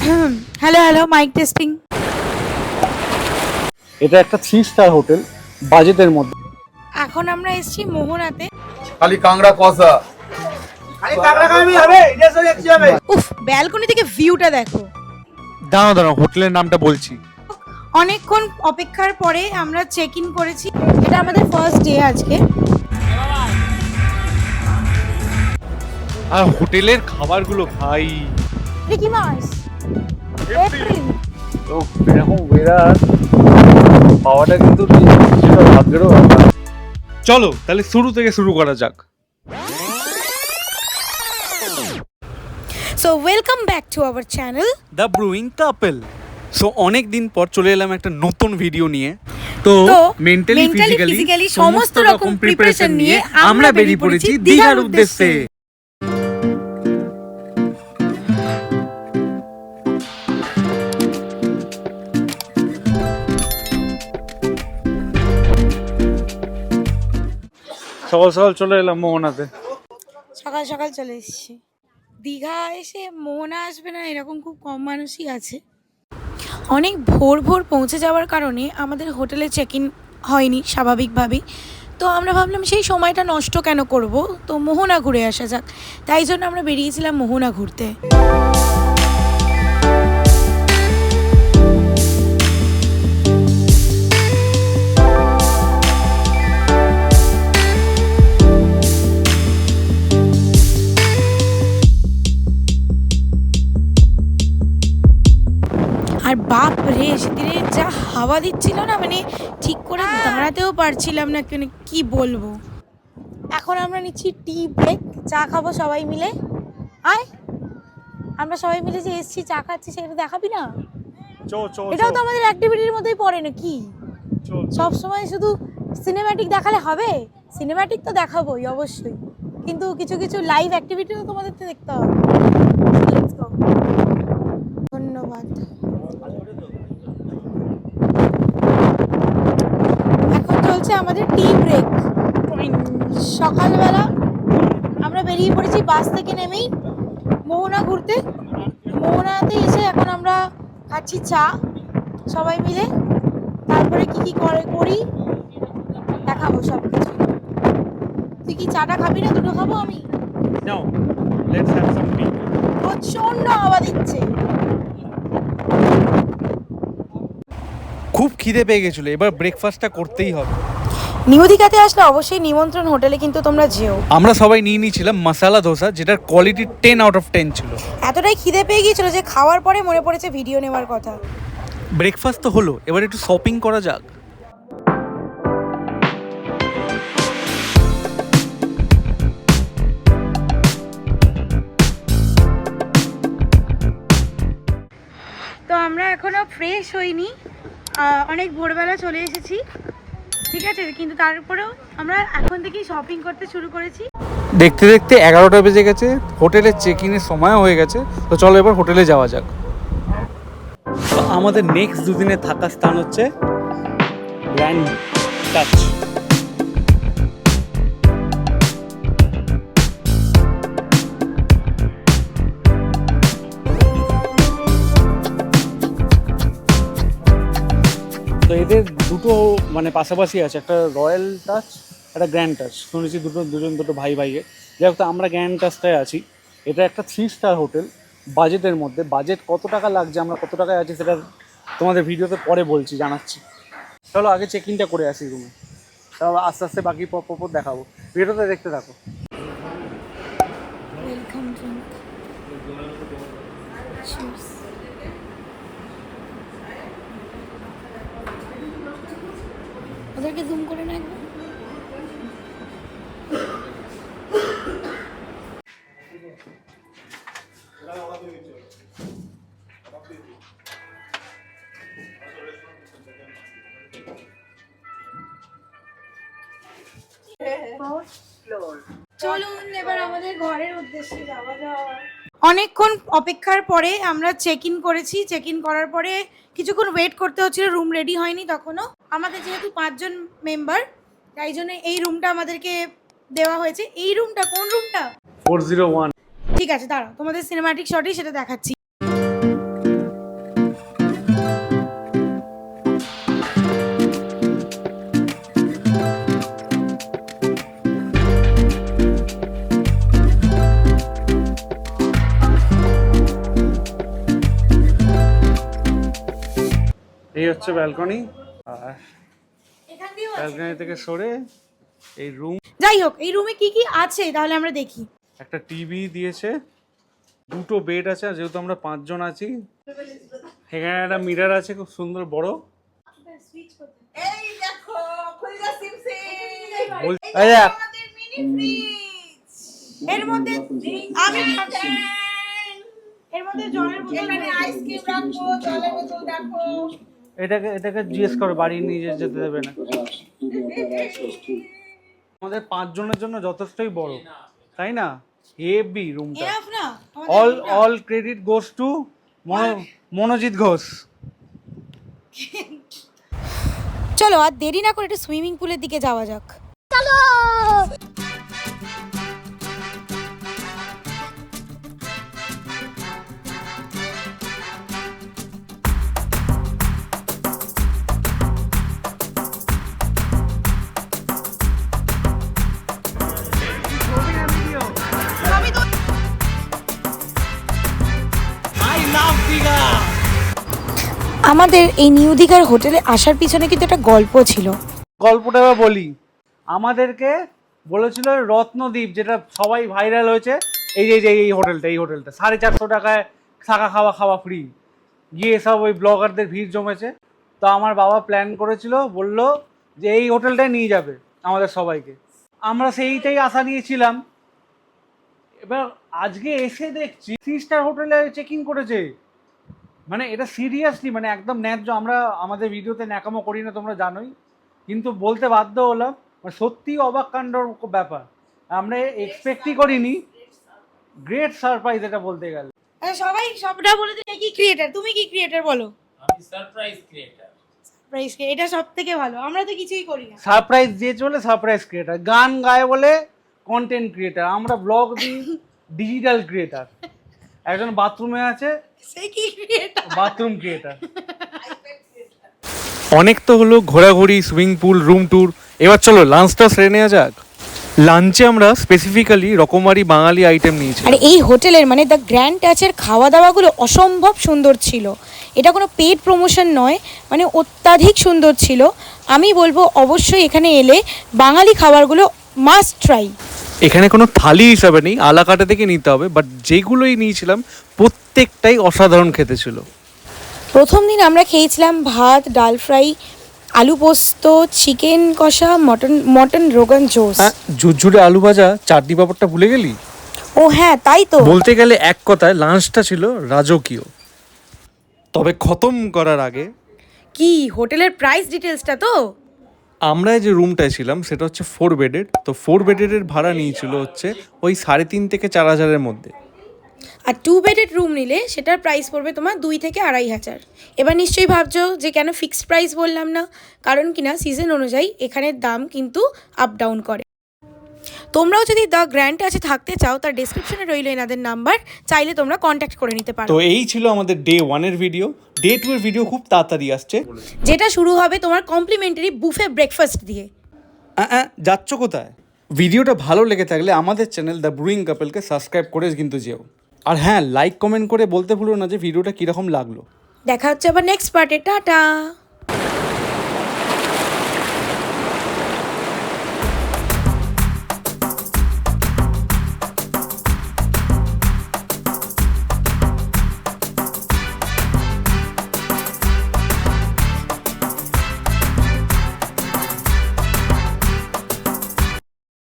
Hello hello mic testing. এটা একটা 3 star hotel বাজেটের মধ্যে। এখন আমরা এসেছি মোহনাতে। খালি কাংড়া কষা। উফ, ব্যালকনি থেকে ভিউটা দেখো। দাঁড়াও হোটেলের নামটা বলছি। অনেকক্ষণ অপেক্ষার পরে আমরা চেক ইন করেছি। এটা আমাদের ফার্স্ট ডে আজকে। আর হোটেলের খাবারগুলো ভাই, এটা কি মাস? এপ্রিল। তো এরকম ওয়েদার পাওয়াটা কিন্তু সেটা ভাগ্যেরও ব্যাপার। চলো তাহলে শুরু থেকে শুরু করা যাক। So welcome back to our channel the brewing couple. So অনেক দিন পর চলে এলাম একটা নতুন ভিডিও নিয়ে। তো মেন্টালি ফিজিক্যালি সমস্ত রকম প্রিপারেশন নিয়ে আমরা বেরিয়ে পড়েছি দীঘার উদ্দেশ্যে। সকাল সকাল চলে এলাম মোহনাতে। সকাল সকাল চলে এসেছি। দীঘা এসে মোহনা আসবে না এরকম খুব কম মানুষই আছে। অনেক ভোর ভোর পৌঁছে যাওয়ার কারণে আমাদের হোটেলে চেক ইন হয়নি স্বাভাবিকভাবেই। তো আমরা ভাবলাম সেই সময়টা নষ্ট কেন করব, তো মোহনা ঘুরে আসা যাক। তাই জন্য আমরা বেরিয়েছিলাম মোহনা ঘুরতে। আর বাপ রে, সেদিনে যা হাওয়া দিচ্ছিল না, মানে ঠিক করে দাঁড়াতেও পারছিলাম না, মানে কি বলবো। এখন আমরা নিচ্ছি টি ব্রেক, চা খাবো সবাই মিলে। আয়, আমরা সবাই মিলে যে এসছি চা খাচ্ছি সেটা দেখাবি না? এটাও তো আমাদের অ্যাক্টিভিটির মধ্যেই পড়ে না কি? সব সময় শুধু সিনেম্যাটিক দেখালে হবে? সিনেম্যাটিক তো দেখাবোই অবশ্যই, কিন্তু কিছু কিছু লাইভ অ্যাক্টিভিটিও তোমাদের তো দেখতে হবে। Let's go. ধন্যবাদ। এখন চলছে আমাদের টি ব্রেক। সকালবেলা আমরা বেরিয়ে পড়েছি বাস থেকে নেমেই মোহনা ঘুরতে। মোহনাতে এসে এখন আমরা খাচ্ছি চা সবাই মিলে। তারপরে কি কি করি দেখাবো সব কিছু। তুই কি চাটা খাবি না? দুটো খাবো আমি। নাও, লেটস হ্যাভ সাম টি। প্রচন্ড হাওয়া দিচ্ছে। খুব খিদে পেয়ে গেছিল, এবার ব্রেকফাস্টটা করতেই হবে। নিউ দীঘাতে আসলে অবশ্যই নিমন্ত্রণ হোটেলে কিন্তু তোমরা যেও। আমরা সবাই নিয়ে নিয়েছিলাম মশালা ধোসা, যেটার কোয়ালিটি 10 আউট অফ 10 ছিল। এতটাই খিদে পেয়ে গিয়েছিল যে খাওয়ার পরে মনে পড়েছে ভিডিও নেওয়ার কথা। ব্রেকফাস্ট তো হলো, এবার একটু শপিং করা যাক। তো আমরা এখনো ফ্রেশ হইনি, অনেক ভোরবেলা চলে এসেছি, ঠিক আছে, কিন্তু তারপরেও আমরা এখন থেকেই শপিং করতে শুরু করেছি। দেখতে দেখতে 11টা বেজে গেছে, হোটেলের চেক ইনের সময়ও হয়ে গেছে। তো চলো এবার হোটেলে যাওয়া যাক। তো আমাদের নেক্সট দুদিনে থাকার স্থান হচ্ছে গ্র্যান্ড টাচ। তো এদের দুটো মানে পাশাপাশি আছে, একটা রয়্যাল টাচ, একটা গ্র্যান্ড টাচ। শুনেছি দুটো ভাই ভাইয়ের। যাই হোক, তো আমরা গ্র্যান্ড টাচটায় আছি। এটা একটা 3 স্টার হোটেল বাজেটের মধ্যে। বাজেট কত টাকা লাগছে, আমরা কত টাকায় আছি, সেটা তোমাদের ভিডিওতে পরে বলছি, জানাচ্ছি। চলো আগে চেক ইনটা করে আসি রুমে, তারপর আস্তে আস্তে বাকি পর দেখাবো। ভিডিওতে দেখতে থাকো। Welcome drink. ওদেরকে জুম করে না একবার। চলুন এবার আমাদের ঘরের উদ্দেশ্যে যাওয়া যাক। অনেকক্ষণ অপেক্ষার পরে আমরা চেক ইন করেছি। চেক ইন করার পরে কিছুক্ষণ ওয়েট করতে হচ্ছিল, রুম রেডি হয়নি তখনও। আমাদের যেহেতু 5 জন মেম্বার, তাই জন্য এই রুমটা আমাদেরকে দেওয়া হয়েছে। এই রুমটা কোন রুমটা? 401। ঠিক আছে, দাঁড়াও তোমাদের সিনেম্যাটিক শটেই সেটা দেখাচ্ছি। এই হচ্ছে ব্যালকনি, আর এখান দিয়েও আছে। ব্যালকনি থেকে সরে এই রুম। যাই হোক, এই রুমে কি কি আছে তাহলে আমরা দেখি। একটা টিভি দিয়েছে, দুটো বেড আছে, আর যেহেতু আমরা 5 জন আছি, এখানে একটা মিরর আছে খুব সুন্দর বড়। এই দেখো খুলজা সিমসি এই দেখ, আমাদের মিনি ফ্রিজ এর মধ্যে আমি এর মধ্যে জলের বোতল এখানে আইসক্রিম রাখবো জলের বোতল রাখো এটাকে জিজ্ঞেস করো, বাড়ি নিয়ে যেতে দেবে না। আমাদের 5 জনের জন্য যথেষ্টই বড়, তাই না? হেভি রুমটা। এনাফ না all credit goes to Manojit Ghosh. চলো আর দেরি না করে একটু সুইমিং পুলের দিকে যাওয়া যাক। আমাদের এই নিউ দীঘার হোটেলে আসার পিছনে কিন্তু একটা গল্প ছিল। গল্পটা এবার বলি। আমাদেরকে বলেছিল রত্নদ্বীপ, যেটা সবাই ভাইরাল হয়েছে, এই হোটেলটা 450 টাকায় থাকা খাওয়া ফ্রি। গিয়ে সব ওই ব্লগারদের ভিড় জমেছে। তো আমার বাবা প্ল্যান করেছিল, বলল যে এই হোটেলটাই নিয়ে যাবে আমাদের সবাইকে। আমরা সেইটাই আশা নিয়েছিলাম। এবার আজকে এসে দেখছি 3 স্টার হোটেলে চেক ইন করেছে। মানে এটা সিরিয়াসলি, মানে একদম ন্যায্য। আমরা আমাদের ভিডিওতে ন্যাকামো করি না, তোমরা জানোই, কিন্তু বলতে বাধ্য হলাম। মানে সত্যি অবাক কাণ্ডর ব্যাপার, আমরা এক্সপেক্টই করিনি। গ্রেট সারপ্রাইজ এটা বলতে গেলে। সবাই সবটা বলে দিলে কি ক্রিয়েটার, তুমি কি ক্রিয়েটার বলো? আমি সারপ্রাইজ ক্রিয়েটর। সারপ্রাইজ এটা সবথেকে ভালো, আমরা তো কিছুই করি না। সারপ্রাইজ দিয়ে চলে সারপ্রাইজ ক্রিয়েটার, গান গায় বলে কন্টেন্ট ক্রিয়েটার, আমরা ব্লগ দিই ডিজিটাল ক্রিয়েটার। একজন বাথরুমে আছে, সে কি ক্রিয়েটার? Bathroom creator. অনেক তো হলো ঘোরাঘুরি, সুইমিং পুল, রুম ট্যুর। এবার চলো লাঞ্চটা সেরে নেওয়া যাক। লাঞ্চে আমরা স্পেসিফিক্যালি রকমারি বাঙালি আইটেম নিয়েছি। আর এই হোটেলের মানে দ্য গ্র্যান্ড টাচের খাওয়া দাওয়াগুলো অসম্ভব সুন্দর ছিল। এটা কোনো পেড প্রমোশন নয়, মানে অত্যাধিক সুন্দর ছিল। আমি বলবো অবশ্যই এখানে এলে বাঙালি খাবারগুলো মাস্ট ট্রাই। এখানে কোনো থালি হিসাবে নেই, আলাকাটা থেকে নিতে হবে, বাট যেগুলোই নিয়েছিলাম প্রত্যেকটাই অসাধারণ খেতে ছিল। প্রথম দিন আমরা খেয়েছিলাম ভাত, ডাল ফ্রাই, আলু পোস্ত, চিকেন কষা, মটন রোগান জোস। ঝুরঝুরে আলু ভাজা, চাটনি পাঁপড়টা ভুলে গেলি? ও হ্যাঁ, তাই তো। বলতে গেলে এক কথায় লাঞ্চটা ছিল রাজকীয়। তবে খতম করার আগে কি হোটেলের প্রাইস ডিটেলসটা তো? আমরা যে রুমটায় ছিলাম সেটা হচ্ছে 4 বেডের। তো 4 বেডের ভাড়া নিয়েছিল হচ্ছে ওই 3.5 থেকে 4,000-এর মধ্যে। আর 2 বেডেড রুম নিলে সেটার প্রাইস পড়বে তোমার 2 থেকে 2,500। এবার নিশ্চয়ই ভাবছো যে কেন ফিক্সড প্রাইস বললাম না, কারণ কিনা সিজন অনুযায়ী এখানের দাম কিন্তু আপ ডাউন করে। তোমরাও যদি দ্য গ্র্যান্ড টাচে থাকতে চাও, তার ডেসক্রিপশনে রইল এনাদের নাম্বার, চাইলে তোমরা কন্ট্যাক্ট করে নিতে পারো। তো এই ছিল আমাদের ডে 1-এর ভিডিও। ডে 2-এর ভিডিও খুব তাড়াতাড়ি আসছে, যেটা শুরু হবে তোমার কমপ্লিমেন্টারি বুফে ব্রেকফাস্ট দিয়ে। যাচ্ছ কোথায়? ভিডিওটা ভালো লেগে থাকলে আমাদের চ্যানেল দ্য ব্রুইং কাপলকে সাবস্ক্রাইব করে কিন্তু যেও। আর হ্যাঁ, লাইক কমেন্ট করে বলতে ভুলো না যে ভিডিওটা কীরকম লাগলো। দেখা হচ্ছে আবার নেক্সট পার্টে। টাটা।